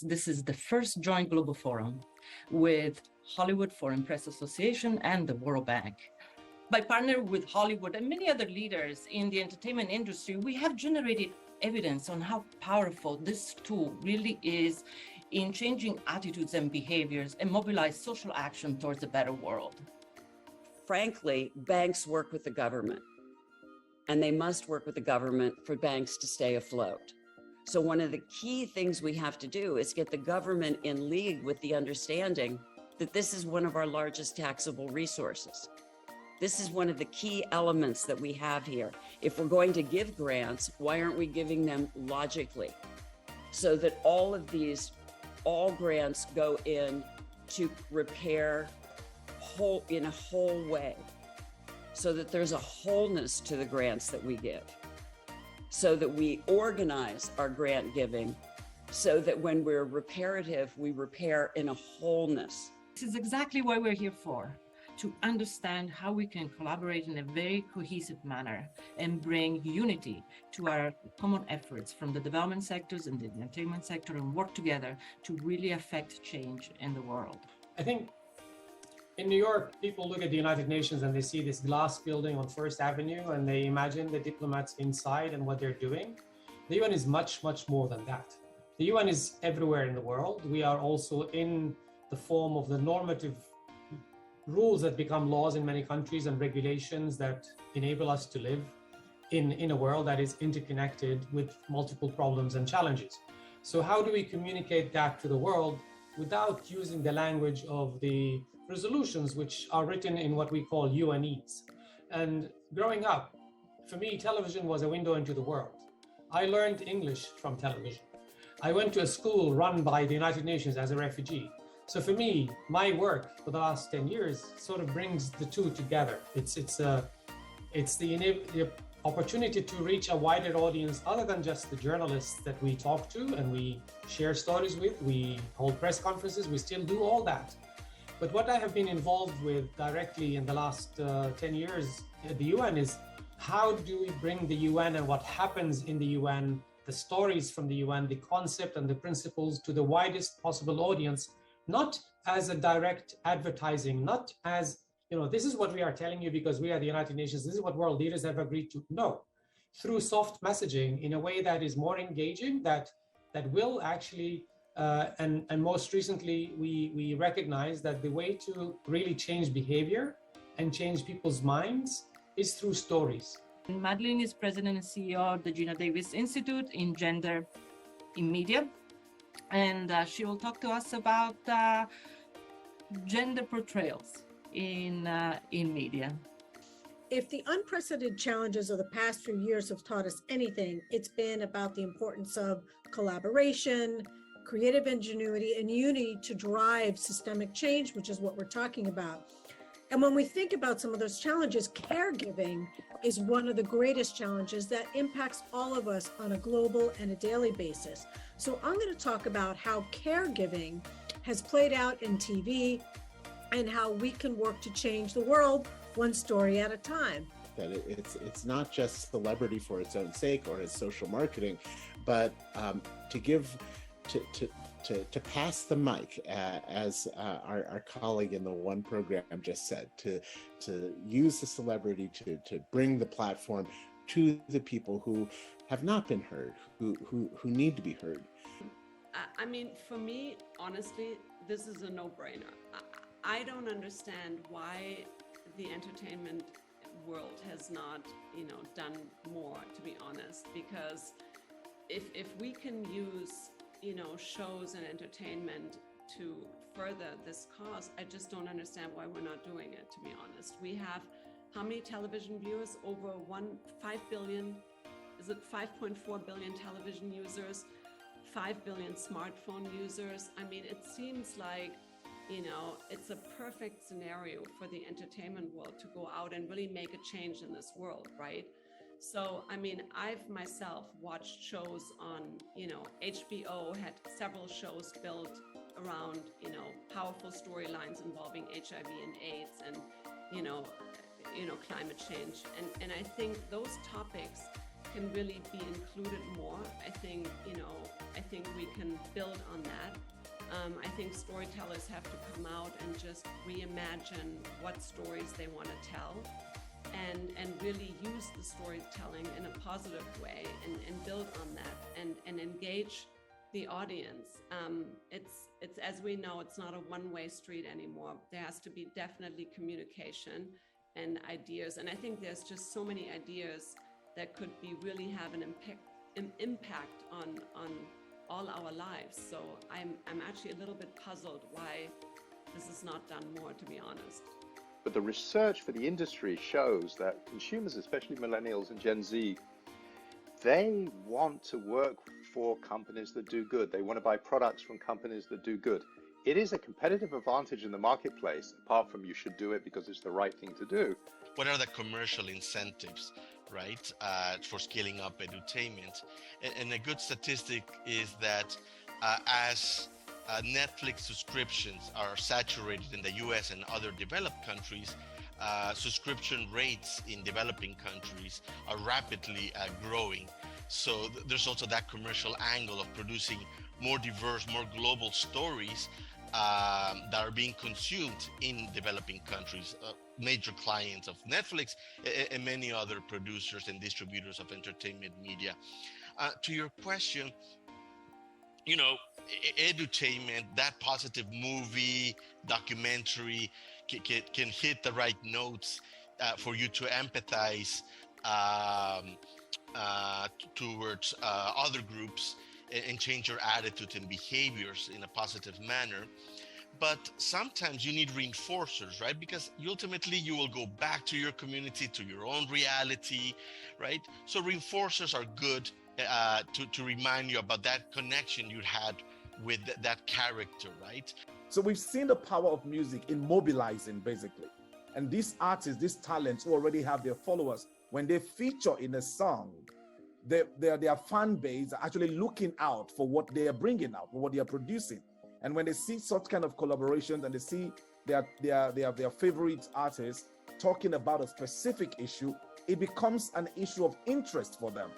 This is the first joint global forum with Hollywood Foreign Press Association and the World Bank. By partnering with Hollywood and many other leaders in the entertainment industry, we have generated evidence on how powerful this tool really is in changing attitudes and behaviors and mobilize social action towards a better world. Frankly, banks work with the government, and they must work with the government for banks to stay afloat. So one of the key things we have to do is get the government in league with the understanding that this is one of our largest taxable resources. This is one of the key elements that we have here. If we're going to give grants, why aren't we giving them logically? So that all grants go in to repair in a whole way, so that there's a wholeness to the grants that we give, so that we organize our grant giving, so that when we're reparative, we repair in a wholeness. This is exactly what we're here for, to understand how we can collaborate in a very cohesive manner and bring unity to our common efforts from the development sectors and the entertainment sector, and work together to really affect change in the world. I think in New York, people look at the United Nations and they see this glass building on First Avenue and they imagine the diplomats inside and what they're doing. The UN is much, much more than that. The UN is everywhere in the world. We are also in the form of the normative rules that become laws in many countries and regulations that enable us to live in a world that is interconnected with multiple problems and challenges. So how do we communicate that to the world without using the language of the resolutions, which are written in what we call UNEs? And growing up, for me, television was a window into the world. I learned English from television. I went to a school run by the United Nations as a refugee. So for me, my work for the last 10 years sort of brings the two together. It's the opportunity to reach a wider audience other than just the journalists that we talk to and we share stories with. We hold press conferences, we still do all that. But what I have been involved with directly in the last 10 years at the UN is how do we bring the UN and what happens in the UN, the stories from the UN, the concept and the principles to the widest possible audience, not as a direct advertising, not as, this is what we are telling you because we are the United Nations, this is what world leaders have agreed to. No, through soft messaging in a way that is more engaging, that will actually, and most recently, we recognize that the way to really change behavior and change people's minds is through stories. Madeleine is president and CEO of the Gina Davis Institute in Gender in Media. And she will talk to us about gender portrayals in media. If the unprecedented challenges of the past few years have taught us anything, it's been about the importance of collaboration, creative ingenuity, and unity to drive systemic change, which is what we're talking about. And when we think about some of those challenges, caregiving is one of the greatest challenges that impacts all of us on a global and a daily basis. So I'm going to talk about how caregiving has played out in TV and how we can work to change the world one story at a time. That it's not just celebrity for its own sake or as social marketing, but to pass the mic, as our colleague in the One program just said, to use the celebrity to bring the platform to the people who have not been heard, who need to be heard. I mean, for me, honestly, this is a no-brainer. I don't understand why the entertainment world has not, done more, to be honest, because if we can use shows and entertainment to further this cause, I just don't understand why we're not doing it, to be honest. We have how many television viewers? Over 5 billion, is it 5.4 billion television users, 5 billion smartphone users. I mean, it seems like, it's a perfect scenario for the entertainment world to go out and really make a change in this world, right? So, I mean, I've myself watched shows on, HBO had several shows built around, powerful storylines involving HIV and AIDS and, climate change. And I think those topics can really be included more. I think, I think we can build on that. I think storytellers have to come out and just reimagine what stories they want to tell, and really use the storytelling in a positive way, and build on that, and engage the audience. It's as we know, it's not a one-way street anymore. There has to be definitely communication and ideas, and I think there's just so many ideas that could be really have an impact on all our lives. So I'm actually a little bit puzzled why this is not done more, to be honest. But the research for the industry shows that consumers, especially millennials and Gen Z, they want to work for companies that do good. They want to buy products from companies that do good. It is a competitive advantage in the marketplace, apart from you should do it because it's the right thing to do. What are the commercial incentives, right, for scaling up edutainment? And a good statistic is that as Netflix subscriptions are saturated in the US and other developed countries, subscription rates in developing countries are rapidly growing. So there's also that commercial angle of producing more diverse, more global stories that are being consumed in developing countries, major clients of Netflix and many other producers and distributors of entertainment media. To your question, you know, edutainment, that positive movie, documentary can hit the right notes for you to empathize towards other groups and change your attitude and behaviors in a positive manner. But sometimes you need reinforcers, right? Because ultimately you will go back to your community, to your own reality, right? So reinforcers are good to remind you about that connection you had with that character, right? So we've seen the power of music in mobilizing, basically. And these artists, these talents who already have their followers, when they feature in a song, their fan base are actually looking out for what they are bringing out, for what they are producing. And when they see such kind of collaborations and they see their favorite artists talking about a specific issue, it becomes an issue of interest for them.